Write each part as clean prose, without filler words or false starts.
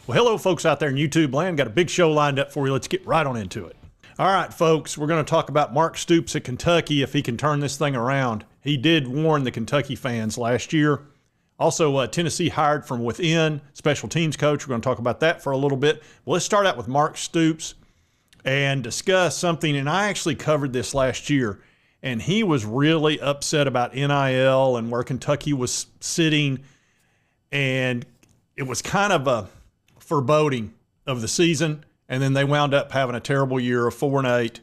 Well, hello, folks out there in YouTube land. Got a big show lined up for you. Let's get right on into it. All right, folks, we're going to talk about Mark Stoops at Kentucky, if he can turn this thing around. He did warn the Kentucky fans last year. Also, Tennessee hired from within, special teams coach. We're going to talk about that for a little bit. Well, let's start out with Mark Stoops and discuss something, and I actually covered this last year, and he was really upset about NIL and where Kentucky was sitting, and it was kind of a foreboding of the season, and then they wound up having a terrible year of 4-8,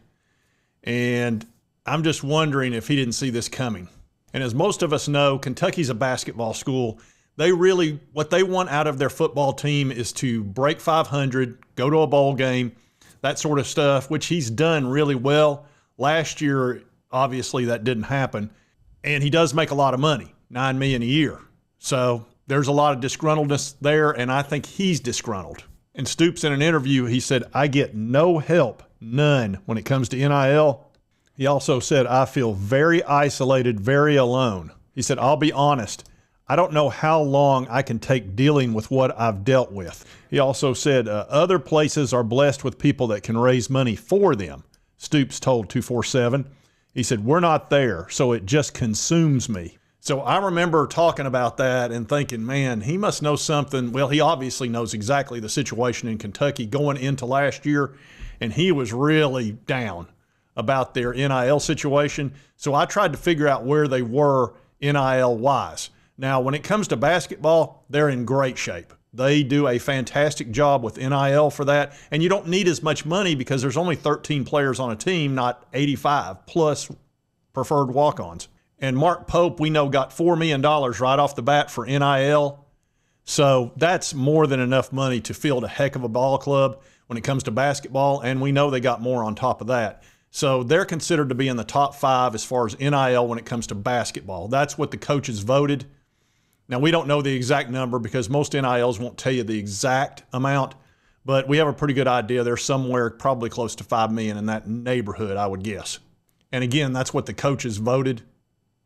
and I'm just wondering if he didn't see this coming. And as most of us know, Kentucky's a basketball school. What they want out of their football team is to break 500, go to a bowl game, that sort of stuff, which he's done really well. Last year, obviously, that didn't happen. And he does make a lot of money, $9 million a year. So there's a lot of disgruntledness there, and I think he's disgruntled. And Stoops, in an interview, he said, "I get no help, none, when it comes to NIL." He also said, "I feel very isolated, very alone." He said, "I'll be honest, I don't know how long I can take dealing with what I've dealt with." He also said, "Other places are blessed with people that can raise money for them," Stoops told 247. He said, "We're not there, so it just consumes me." So I remember talking about that and thinking, man, he must know something. Well, he obviously knows exactly the situation in Kentucky going into last year, and he was really down about their NIL situation. So I tried to figure out where they were NIL-wise. Now, when it comes to basketball, they're in great shape. They do a fantastic job with NIL for that, and you don't need as much money because there's only 13 players on a team, not 85, plus preferred walk-ons. And Mark Pope, we know, got $4 million right off the bat for NIL. So that's more than enough money to field a heck of a ball club when it comes to basketball, and we know they got more on top of that. So they're considered to be in the top 5 as far as NIL when it comes to basketball. That's what the coaches voted. Now, we don't know the exact number because most NILs won't tell you the exact amount, but we have a pretty good idea. They're somewhere probably close to $5 million in that neighborhood, I would guess. And again, that's what the coaches voted,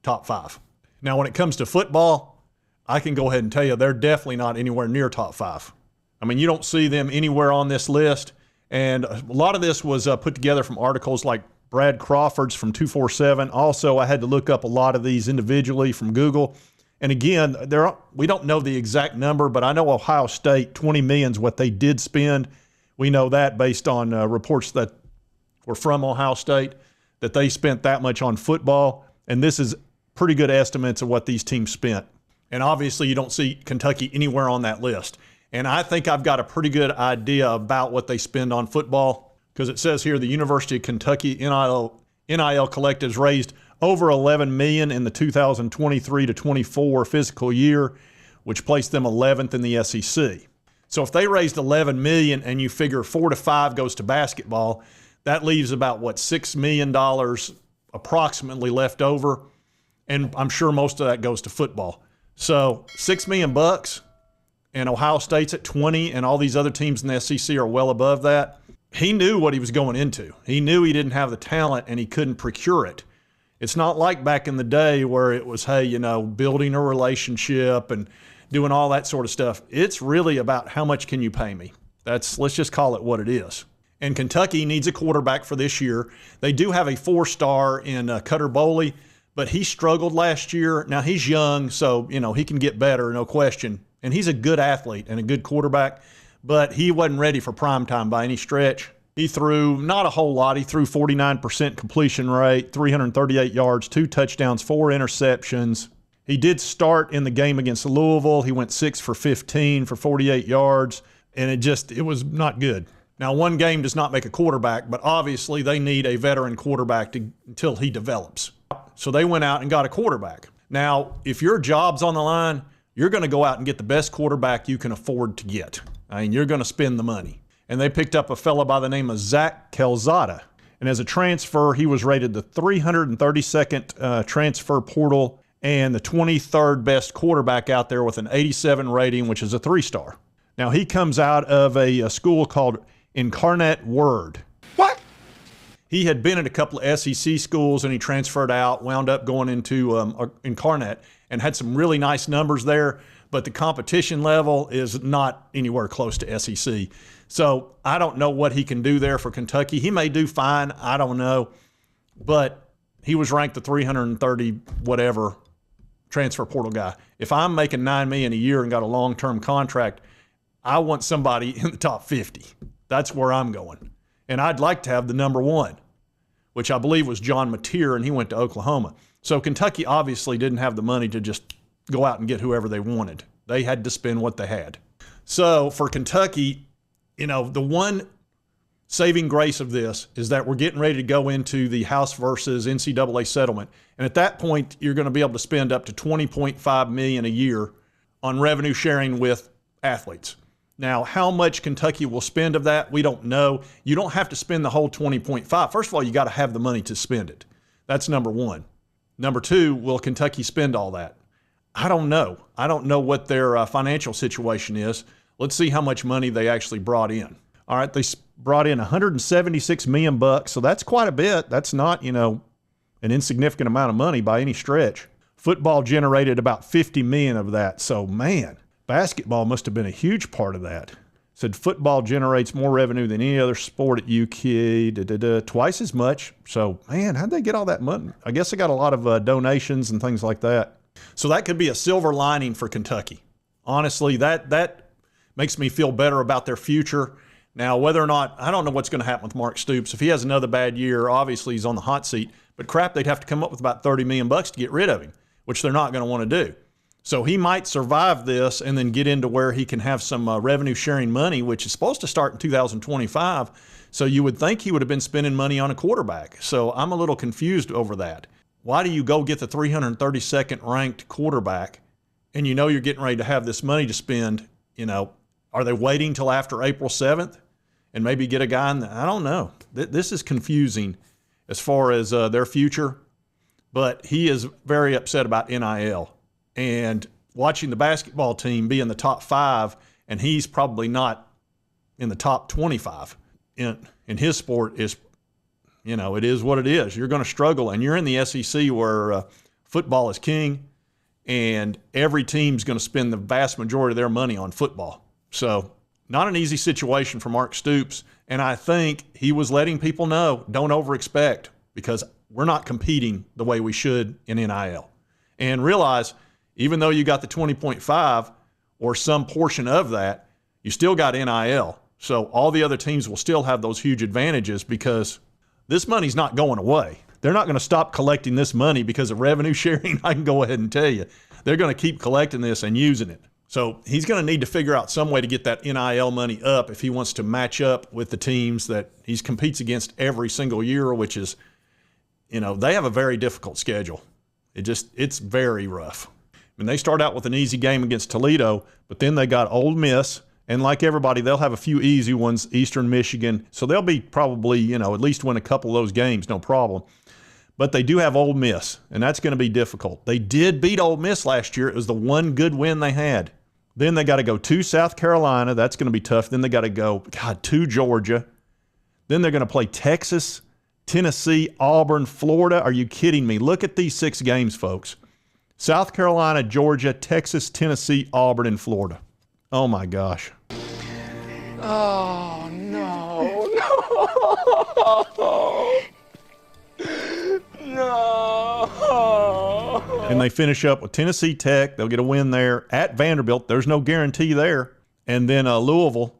top 5. Now, when it comes to football, I can go ahead and tell you they're definitely not anywhere near top 5. I mean, you don't see them anywhere on this list. And a lot of this was put together from articles like Brad Crawford's from 247. Also, I had to look up a lot of these individually from Google. And again, we don't know the exact number, but I know Ohio State, $20 million is what they did spend. We know that based on reports that were from Ohio State, that they spent that much on football. And this is pretty good estimates of what these teams spent. And obviously, you don't see Kentucky anywhere on that list. And I think I've got a pretty good idea about what they spend on football, because it says here the University of Kentucky NIL collectives raised over $11 million in the 2023 to 24 fiscal year, which placed them 11th in the SEC. So if they raised $11 million and you figure 4 to 5 goes to basketball, that leaves about, what, $6 million approximately left over. And I'm sure most of that goes to football. So $6 million bucks. And Ohio State's at 20, and all these other teams in the SEC are well above that. He knew what he was going into. He knew he didn't have the talent, and he couldn't procure it. It's not like back in the day where it was, hey, you know, building a relationship and doing all that sort of stuff. It's really about how much can you pay me. Let's just call it what it is. And Kentucky needs a quarterback for this year. They do have a 4-star in Cutter Boley, but he struggled last year. Now, he's young, so, you know, he can get better, no question. And he's a good athlete and a good quarterback, but he wasn't ready for prime time by any stretch. He threw not a whole lot. He threw 49% completion rate, 338 yards, 2 touchdowns, 4 interceptions. He did start in the game against Louisville. He went 6 for 15 for 48 yards, and it was not good. Now, one game does not make a quarterback, but obviously they need a veteran quarterback until he develops. So they went out and got a quarterback. Now, if your job's on the line, you're going to go out and get the best quarterback you can afford to get. I mean, you're going to spend the money. And they picked up a fellow by the name of Zach Calzada. And as a transfer, he was rated the 332nd transfer portal and the 23rd best quarterback out there with an 87 rating, which is a 3-star. Now, he comes out of a school called Incarnate Word. What? He had been at a couple of SEC schools, and he transferred out, wound up going into Incarnate, and had some really nice numbers there. but the competition level is not anywhere close to SEC. So I don't know what he can do there for Kentucky. He may do fine. I don't know. But he was ranked the 330 whatever transfer portal guy. If I'm making $9 million a year and got a long-term contract, I want somebody in the top 50. That's where I'm going. And I'd like to have the number one, which I believe was John Mateer, and he went to Oklahoma. So Kentucky obviously didn't have the money to just go out and get whoever they wanted. They had to spend what they had. So for Kentucky, you know, the one saving grace of this is that we're getting ready to go into the House versus NCAA settlement. And at that point, you're going to be able to spend up to $20.5 million a year on revenue sharing with athletes. Now, how much Kentucky will spend of that, we don't know. You don't have to spend the whole 20.5. First of all, you got to have the money to spend it. That's number one. Number two, will Kentucky spend all that? I don't know. I don't know what their financial situation is. Let's see how much money they actually brought in. All right, they brought in $176 million bucks, so that's quite a bit. That's not, you know, an insignificant amount of money by any stretch. Football generated about $50 million of that. So, man, basketball must have been a huge part of that. Said football generates more revenue than any other sport at UK, twice as much. So, man, how'd they get all that money? I guess they got a lot of donations and things like that. So that could be a silver lining for Kentucky. Honestly, that makes me feel better about their future. Now, whether or not, I don't know what's going to happen with Mark Stoops. If he has another bad year, obviously he's on the hot seat. But crap, they'd have to come up with about $30 million bucks to get rid of him, which they're not going to want to do. So he might survive this and then get into where he can have some revenue sharing money, which is supposed to start in 2025. So you would think he would have been spending money on a quarterback. So I'm a little confused over that. Why do you go get the 332nd ranked quarterback and you know you're getting ready to have this money to spend? You know, are they waiting till after April 7th and maybe get a guy in I don't know. This is confusing as far as their future, but he is very upset about NIL. And watching the basketball team be in the top 5, and he's probably not in the top 25 in his sport is, you know, it is what it is. You're going to struggle, and you're in the SEC where football is king, and every team's going to spend the vast majority of their money on football. So not an easy situation for Mark Stoops, and I think he was letting people know, don't over-expect, because we're not competing the way we should in NIL. And realize, even though you got the 20.5 or some portion of that, you still got NIL. So all the other teams will still have those huge advantages because this money's not going away. They're not going to stop collecting this money because of revenue sharing. I can go ahead and tell you. They're going to keep collecting this and using it. So he's going to need to figure out some way to get that NIL money up if he wants to match up with the teams that he competes against every single year, which is, you know, they have a very difficult schedule. It's very rough. I mean, they start out with an easy game against Toledo, but then they got Ole Miss, and like everybody, they'll have a few easy ones, Eastern Michigan. So they'll be probably, you know, at least win a couple of those games, no problem. But they do have Ole Miss, and that's going to be difficult. They did beat Ole Miss last year. It was the one good win they had. Then they got to go to South Carolina. That's going to be tough. Then they got to go, to Georgia. Then they're going to play Texas, Tennessee, Auburn, Florida. Are you kidding me? Look at these 6 games, folks. South Carolina, Georgia, Texas, Tennessee, Auburn, and Florida. Oh, my gosh. Oh, no. No. And they finish up with Tennessee Tech. They'll get a win there. At Vanderbilt, there's no guarantee there. And then Louisville,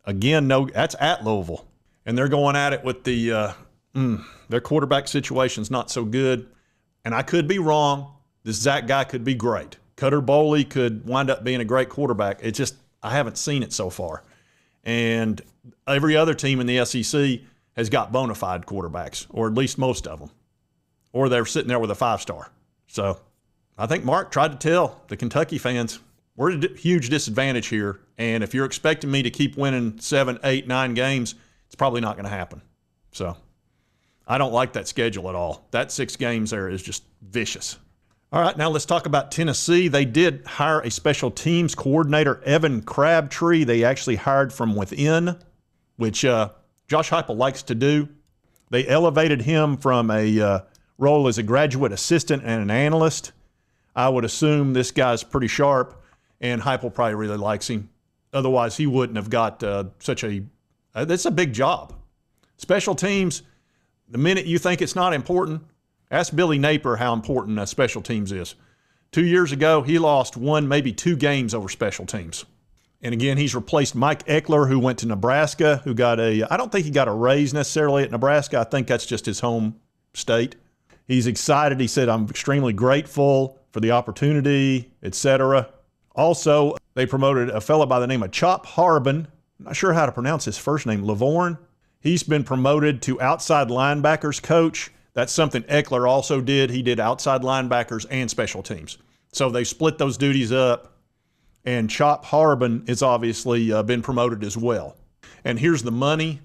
again, that's at Louisville. And they're going at it with their quarterback situation's not so good. And I could be wrong. This Zach guy could be great. Cutter Boley could wind up being a great quarterback. It's just, I haven't seen it so far. And every other team in the SEC has got bona fide quarterbacks, or at least most of them. Or they're sitting there with a 5-star. So I think Mark tried to tell the Kentucky fans, we're at a huge disadvantage here. And if you're expecting me to keep winning 7, 8, 9 games, it's probably not going to happen. So I don't like that schedule at all. That 6 games there is just vicious. All right, now let's talk about Tennessee. They did hire a special teams coordinator, Evan Crabtree. They actually hired from within, which Josh Heupel likes to do. They elevated him from a role as a graduate assistant and an analyst. I would assume this guy's pretty sharp, and Heupel probably really likes him. Otherwise, he wouldn't have got such a that's a big job. Special teams, the minute you think it's not important, ask Billy Napier how important special teams is. 2 years ago, he lost 1, maybe 2 games over special teams. And again, he's replaced Mike Eckler, who went to Nebraska, who got I don't think he got a raise necessarily at Nebraska. I think that's just his home state. He's excited. He said, I'm extremely grateful for the opportunity, etc. Also, they promoted a fellow by the name of Chop Harbin. I'm not sure how to pronounce his first name, Lavorne. He's been promoted to outside linebackers coach. That's something Eckler also did. He did outside linebackers and special teams. So they split those duties up, and Chop Harbin has obviously been promoted as well. And here's the money.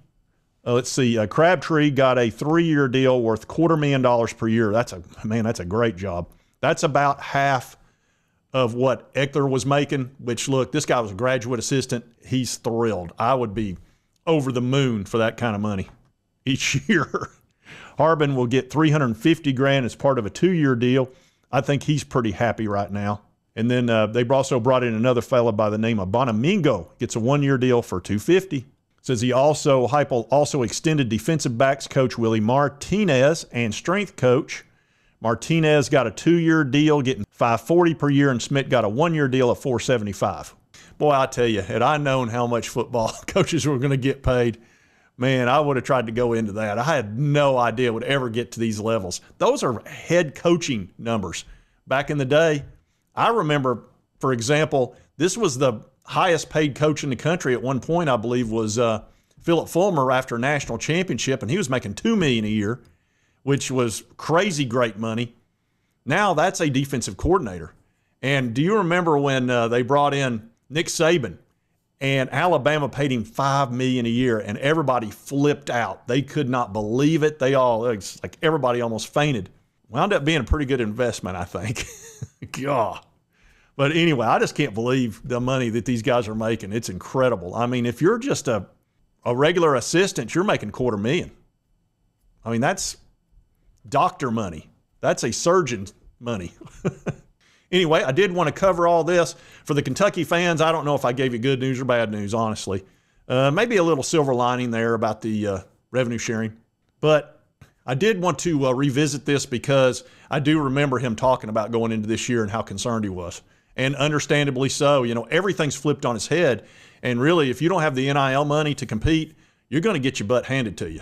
Let's see. Crabtree got a 3-year deal worth $250,000 per year. That's a great job. That's about half of what Eckler was making, which, look, this guy was a graduate assistant. He's thrilled. I would be over the moon for that kind of money each year. Harbin will get $350,000 as part of a 2-year deal. I think he's pretty happy right now. And then they also brought in another fella by the name of Bonamingo. Gets a 1-year deal for $250,000. Says Heupel also extended defensive backs coach Willie Martinez and strength coach. Martinez got a 2-year deal, getting $540,000 per year, and Smith got a 1-year deal of $475,000. Boy, I tell you, had I known how much football coaches were going to get paid, man, I would have tried to go into that. I had no idea it would ever get to these levels. Those are head coaching numbers. Back in the day, I remember, for example, this was the highest paid coach in the country at one point, I believe, was Philip Fulmer after a national championship, and he was making $2 million a year, which was crazy great money. Now that's a defensive coordinator. And do you remember when they brought in Nick Saban and Alabama paid him $5 million a year, and everybody flipped out? They could not believe it. It's like everybody almost fainted. Wound up being a pretty good investment, I think. God. But anyway, I just can't believe the money that these guys are making. It's incredible. I mean, if you're just a regular assistant, you're making $250,000. I mean, that's doctor money. That's a surgeon's money. Anyway, I did want to cover all this. For the Kentucky fans, I don't know if I gave you good news or bad news, honestly. Maybe a little silver lining there about the revenue sharing. But I did want to revisit this because I do remember him talking about going into this year and how concerned he was. And understandably so. You know, everything's flipped on its head. And really, if you don't have the NIL money to compete, you're going to get your butt handed to you.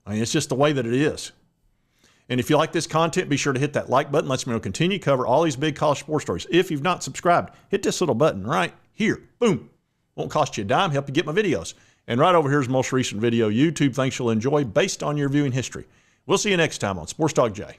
I mean, it's just the way that it is. And if you like this content, be sure to hit that like button. Lets me know continue to cover all these big college sports stories. If you've not subscribed, hit this little button right here. Boom. Won't cost you a dime. Help you get my videos. And right over here is the most recent video YouTube thinks you'll enjoy based on your viewing history. We'll see you next time on Sports Talk Jay.